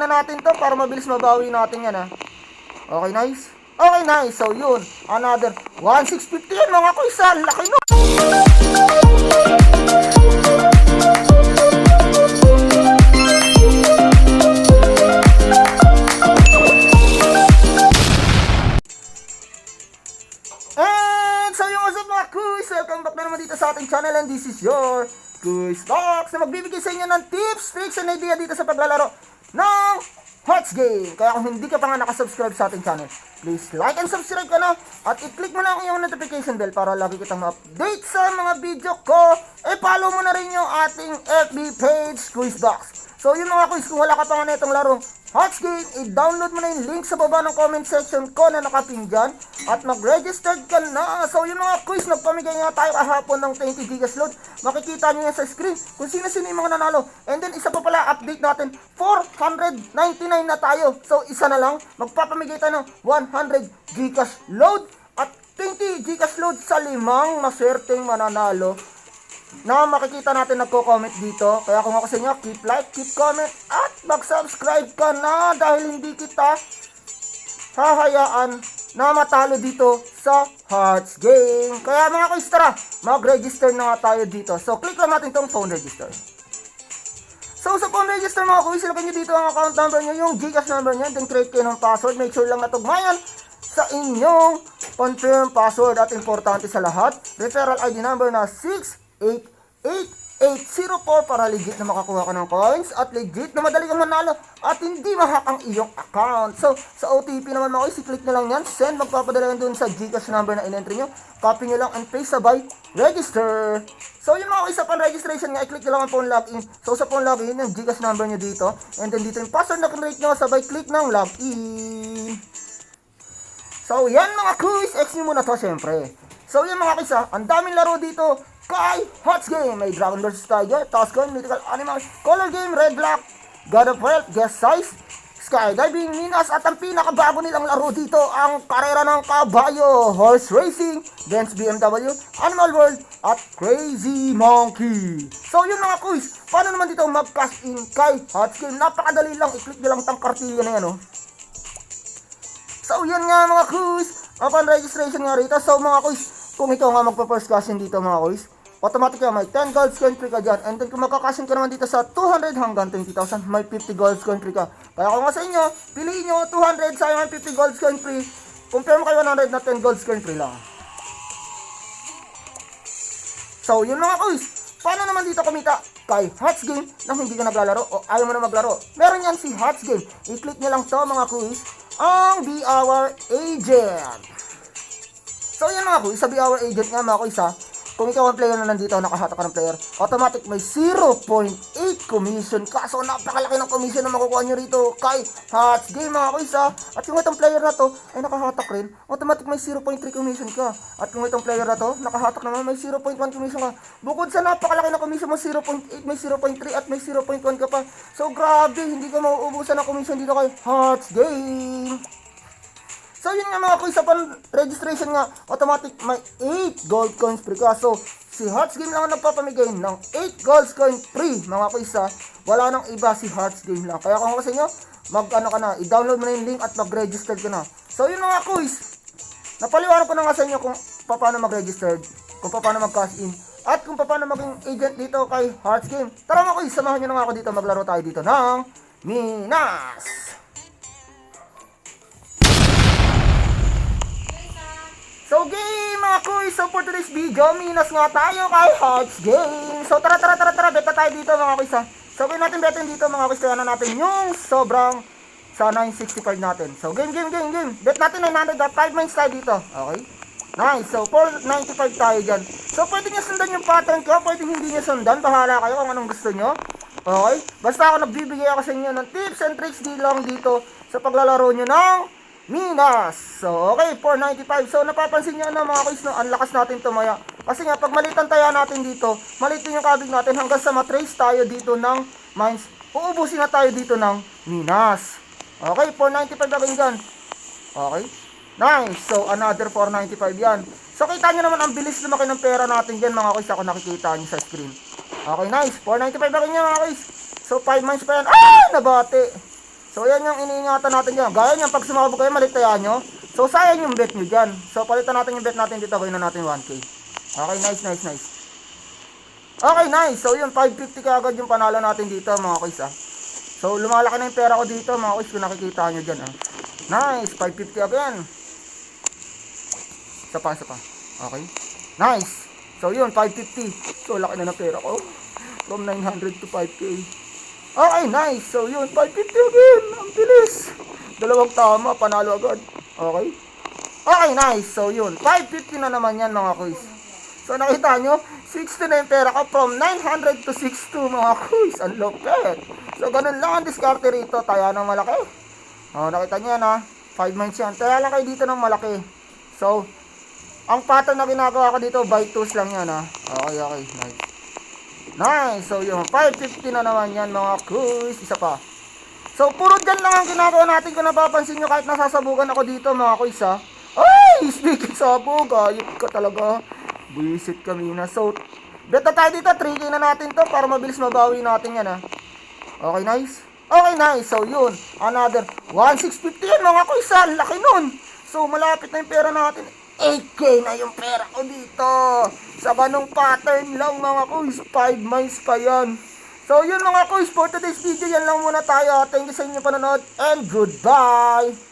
na natin to para mabilis mabawi natin yan, ha. Okay, nice. Okay, nice. So, yun. Another 1,650 yan, mga kuys. Laki no. And so, yung usap mga kuys. Welcome back na naman dito sa ating channel. And this is your Kuys Box na magbibigay sa inyo ng tips, tricks, and idea dito sa paglalaro ng Hearts Game. Kaya kung hindi ka pa nga nakasubscribe sa ating channel, please like and subscribe ka na at i-click mo na ang iyong notification bell para lagi kitang ma-update sa mga video ko. Follow mo na rin yung ating FB page, Kuys Box. So yun mga kuys, kung wala ka pa nga na itong laro Hearts Game, i-download mo na yung link sa baba ng comment section ko na nakapin dyan at mag-register ka na. So yun mga kuys, nagpamigay nga tayo kahapon ng 20 gigas load. Makikita nyo yan sa screen kung sino-sino yung mga nanalo. And then isa pa pala, update natin, 499 na tayo. So isa na lang, magpapamigay tayo ng 100 gigas load at 20 gigas load sa 5 maswerteng mananalo na makikita natin nagko-comment dito. Kaya kung ako sa inyo, keep like, keep comment at mag-subscribe ka na dahil hindi kita hahayaan na matalo dito sa Hearts Game. Kaya mga kuys, tara, mag-register na nga tayo dito. So click lang natin tong phone register. So sa phone register mga kuys, ilagay nyo dito ang account number nyo, yung Gcash number nyo, then create kayo ng password. Make sure lang na tugmayan sa inyong confirm password at importante sa lahat, referral ID number na 68880 para legit na makakuha ka ng coins at legit na madali kang manalo at hindi mahack ang iyong account. So, sa OTP naman mga kuys, i-click nyo lang yan, send, magpapadala yan dun sa Gcash number na in-entry nyo, copy nyo lang and paste sabay, register. So, yun mga kuys, sa pan-registration nga, i-click nyo lang ang phone login. So, sa phone login, yung Gcash number nyo dito, and then dito yung password na kinrate nyo, sabay click ng login. So, yan mga kuys, X nyo muna to, syempre. So, yan mga kuys, ang daming laro dito kay Hearts Game. May Dragon vs Tiger, Toscon, Mythical Animals, Color Game, Red Black, God of Wealth, Guess Size, Skydiving, Minas, at ang pinakabago nilang laro dito, ang karera ng kabayo, Horse Racing, Benz BMW, Animal World, at Crazy Monkey. So yun mga kuys, paano naman dito mag-cash in kay Hearts Game? Napakadali lang, i-click nyo lang tang kartilya na yan, oh. So yun nga mga kuys, upon registration nga rito. So mga kuys, kung ikaw nga magpa-first cash in dito mga kuys, automatic may 10 gold coin free ka dyan. And then kung magkakasin ka naman dito sa 200 hanggang 20,000, may 50 gold coin free ka. Kaya kung nga sa inyo, piliin nyo 200 sa may 50 gold coin free. Compare mo kay 100 na 10 gold coin free lang. So yun mga kuys, paano naman dito kumita kay Hearts Game nang hindi ka naglalaro o ayaw mo na maglaro? Meron yan si Hearts Game. I-click nyo lang to mga kuys, ang Be Our Agent. So yan mga kuys, sa Be Our Agent nga mga kuys, kung ikaw ang player na nandito, nakahatak ka ng player, automatic may 0.8 commission ka. So napakalaki ng commission na makukuha nyo rito kay Hearts Game mga kuys, At kung itong player na to ay nakahatak rin, automatic may 0.3 commission ka. At kung itong player na to, nakahatak naman, may 0.1 commission ka. Bukod sa napakalaki ng commission mo, 0.8, may 0.3 at may 0.1 ka pa. So grabe, hindi ka mauubusan ng commission dito kay Hearts Game. So yun nga mga kuys, sa pan-registration nga, automatic may 8 gold coins free ka. So si Hearts Game lang ang nagpapamigay ng 8 gold coins free mga kuys, Wala nang iba, si Hearts Game lang. Kaya kung ako sa inyo, mag-ano ka na, i-download mo na yung link at mag-register ka na. So yun mga kuys, napaliwanag ko na nga sa inyo kung paano mag-register, kung paano mag-cash in, at kung paano maging agent dito kay Hearts Game. Tara mga kuys, samahan nyo na nga ako dito, maglaro tayo dito ng Minas. So game mga kuys, so for today's video, Minas nga tayo kay Hearts Game. So tara, beta tayo dito mga kuys, So gawin natin betin dito mga kuys, kaya na natin yung sobrang sa 965 natin. So game. Bet natin 900 at 5 mines tayo dito. Okay? Nice, so 495 tayo dyan. So pwede nyo sundan yung pattern ko, pwede hindi nyo sundan, bahala kayo kung anong gusto nyo. Okay? Basta ako nagbibigay ako sa inyo ng tips and tricks lang dito sa paglalaro nyo ng Minas. So, okay, 495. So, napapansin nyo na mga kuys, no, ang lakas natin tumaya. Kasi nga, pag malitan taya natin dito, malitin yung kabig natin hanggang sa matrace tayo dito ng mines. Uubusin na tayo dito ng Minas. Okay, 495 agad dyan. Okay, nice. So, another 495 yan. So, kita nyo naman ang bilis lumaki ng pera natin dyan mga kuys, ako nakikita nyo sa screen. Okay, nice. 495 agad yan mga kuys. So, 5 mines pa yan. Ah! Nabate. So, yan yung iniingatan natin dyan. Gaya nyan, pag sumabog kayo, maligtayan nyo. So, sayang yung bet nyo dyan. So, palitan natin yung bet natin dito. Gawin na natin 1K. Okay, nice, nice, nice. Okay, nice. So, yun, 550 kaagad yung panalo natin dito, mga kuys, ah. So, lumalaki na yung pera ko dito, mga kuys, kung nakikita nyo dyan, ah. Nice, 550 again. Isa pa. Okay. Nice. So, yun, 550. So, laki na ng pera ko. From 900 to 5K. Okay, nice. So, yun, 550 again. Ang bilis. Dalawang tama, panalo agad. Okay. Okay, nice. So, yun, 550 na naman yan, mga kuys. So, nakita nyo, 60 na yung pera ko from 900 to 62, mga kuys. Ang lupit. So, ganun lang ang diskarte rito. Taya ng malaki. O, nakita nyo yan, ha. 5 months yan. Taya lang kayo dito ng malaki. So, ang pattern na ginagawa ko dito, by 2s lang yan, ha. Okay, nice. Nice. So, yung 550 na naman yan, mga kuys. Isa pa. So, puro dyan lang ang ginagawa natin. Kung napapansin nyo, kahit nasasabugan ako dito, mga kuys, ha. Ay! Speaking sabog, ayop ka talaga. Buisit kami na. So, bet na tayo dito. 3K na natin to para mabilis mabawi natin yan, ha. Okay, nice. Okay, nice. So, yun. Another 1,650 yan, mga kuys, ha. Laki nun. So, malapit na yung pera natin. 8K na yung pera ko dito. Sa ganong pattern lang, mga kuys. 5 months pa yan. So, yun mga kuys. For today's video, yan lang muna tayo. Thank you sa inyo panonood. And goodbye.